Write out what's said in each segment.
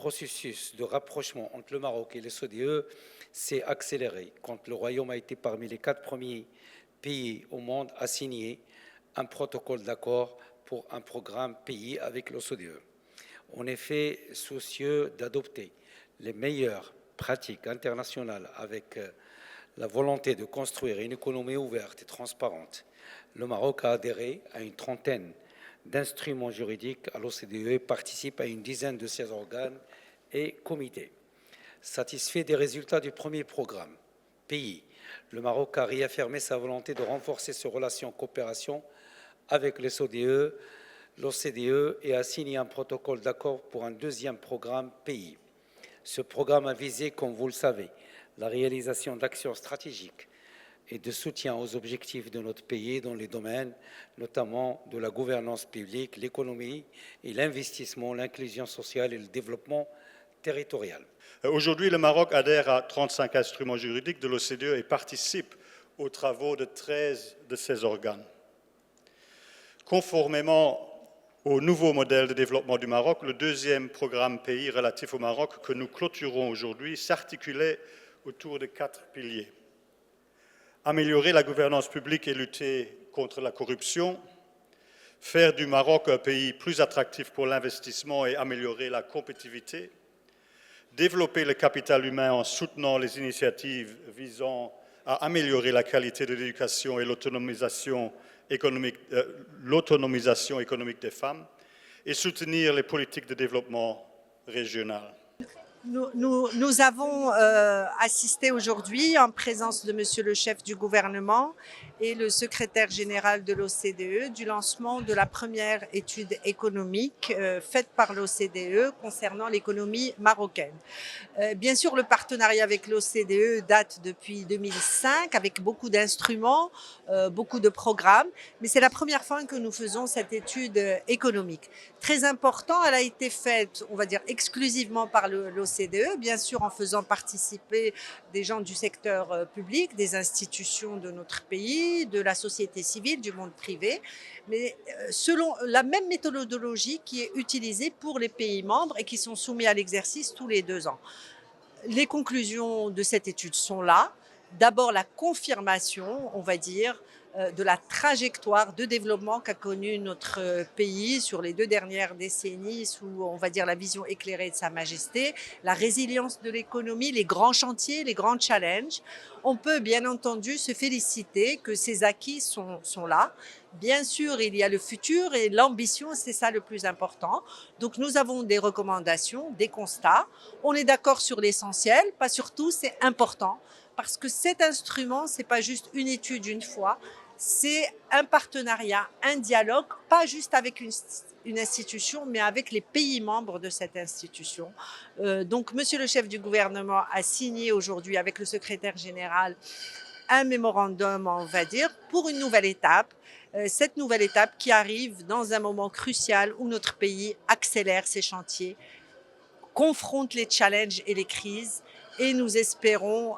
processus de rapprochement entre le Maroc et l'OCDE s'est accéléré quand le Royaume a été parmi les 4 premiers pays au monde à signer un protocole d'accord pour un programme pays avec l'OCDE. En effet, soucieux d'adopter les meilleures pratiques internationales avec la volonté de construire une économie ouverte et transparente, le Maroc a adhéré à une trentaine d'instruments juridiques à l'OCDE et participe à une dizaine de ses organes et comités. Satisfait des résultats du premier programme pays, le Maroc a réaffirmé sa volonté de renforcer ses relations de coopération avec l'OCDE et a signé un protocole d'accord pour un deuxième programme pays. Ce programme a visé, comme vous le savez, la réalisation d'actions stratégiques et de soutien aux objectifs de notre pays dans les domaines notamment de la gouvernance publique, l'économie et l'investissement, l'inclusion sociale et le développement territorial. Aujourd'hui, le Maroc adhère à 35 instruments juridiques de l'OCDE et participe aux travaux de 13 de ses organes. Conformément au nouveau modèle de développement du Maroc, le deuxième programme pays relatif au Maroc que nous clôturons aujourd'hui s'articulait autour de 4 piliers. Améliorer la gouvernance publique et lutter contre la corruption, faire du Maroc un pays plus attractif pour l'investissement et améliorer la compétitivité, développer le capital humain en soutenant les initiatives visant à améliorer la qualité de l'éducation et l'autonomisation économique des femmes et soutenir les politiques de développement régional. Nous avons assisté aujourd'hui en présence de Monsieur le chef du gouvernement et le secrétaire général de l'OCDE du lancement de la première étude économique faite par l'OCDE concernant l'économie marocaine. Bien sûr, le partenariat avec l'OCDE date depuis 2005 avec beaucoup d'instruments, beaucoup de programmes, mais c'est la première fois que nous faisons cette étude économique. Très important, elle a été faite, on va dire, exclusivement par l'OCDE, bien sûr en faisant participer des gens du secteur public, des institutions de notre pays, de la société civile, du monde privé, mais selon la même méthodologie qui est utilisée pour les pays membres et qui sont soumis à l'exercice tous les 2 ans. Les conclusions de cette étude sont là. D'abord, la confirmation, on va dire, de la trajectoire de développement qu'a connue notre pays sur les 2 dernières décennies sous, on va dire, la vision éclairée de Sa Majesté, la résilience de l'économie, les grands chantiers, les grands challenges. On peut bien entendu se féliciter que ces acquis sont là. Bien sûr, il y a le futur et l'ambition, c'est ça le plus important. Donc nous avons des recommandations, des constats. On est d'accord sur l'essentiel, pas sur tout, c'est important. Parce que cet instrument, c'est pas juste une étude une fois, c'est un partenariat, un dialogue, pas juste avec une institution, mais avec les pays membres de cette institution. Donc, Monsieur le chef du gouvernement a signé aujourd'hui avec le secrétaire général un mémorandum, on va dire, pour une nouvelle étape. Cette nouvelle étape qui arrive dans un moment crucial où notre pays accélère ses chantiers, confronte les challenges et les crises. Et nous espérons,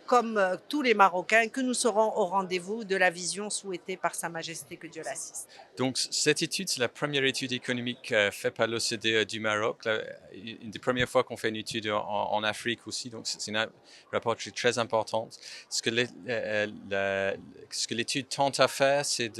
comme tous les Marocains, que nous serons au rendez-vous de la vision souhaitée par Sa Majesté, que Dieu l'assiste. Donc cette étude, c'est la première étude économique faite par l'OCDE du Maroc, une des premières fois qu'on fait une étude en Afrique aussi, donc c'est une approche très importante. Ce que l'étude tente à faire, c'est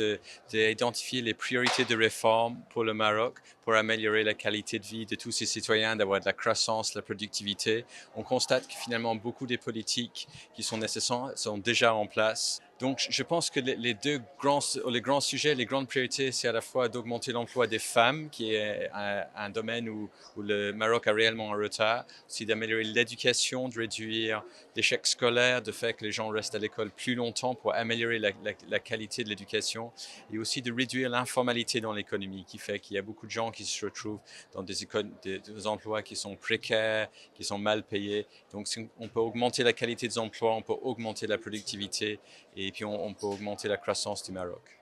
d'identifier les priorités de réforme pour le Maroc, pour améliorer la qualité de vie de tous ses citoyens, d'avoir de la croissance, de la productivité. On constate que finalement beaucoup des politiques qui sont nécessaires sont déjà en place. Donc je pense que les grands sujets, les grandes priorités, c'est à la fois d'augmenter l'emploi des femmes, qui est un domaine où le Maroc a réellement un retard, aussi d'améliorer l'éducation, de réduire l'échec scolaire, de faire que les gens restent à l'école plus longtemps pour améliorer la qualité de l'éducation, et aussi de réduire l'informalité dans l'économie, qui fait qu'il y a beaucoup de gens qui se retrouvent dans des emplois qui sont précaires, qui sont mal payés. Donc on peut augmenter la qualité des emplois, on peut augmenter la productivité, et puis on peut augmenter la croissance du Maroc.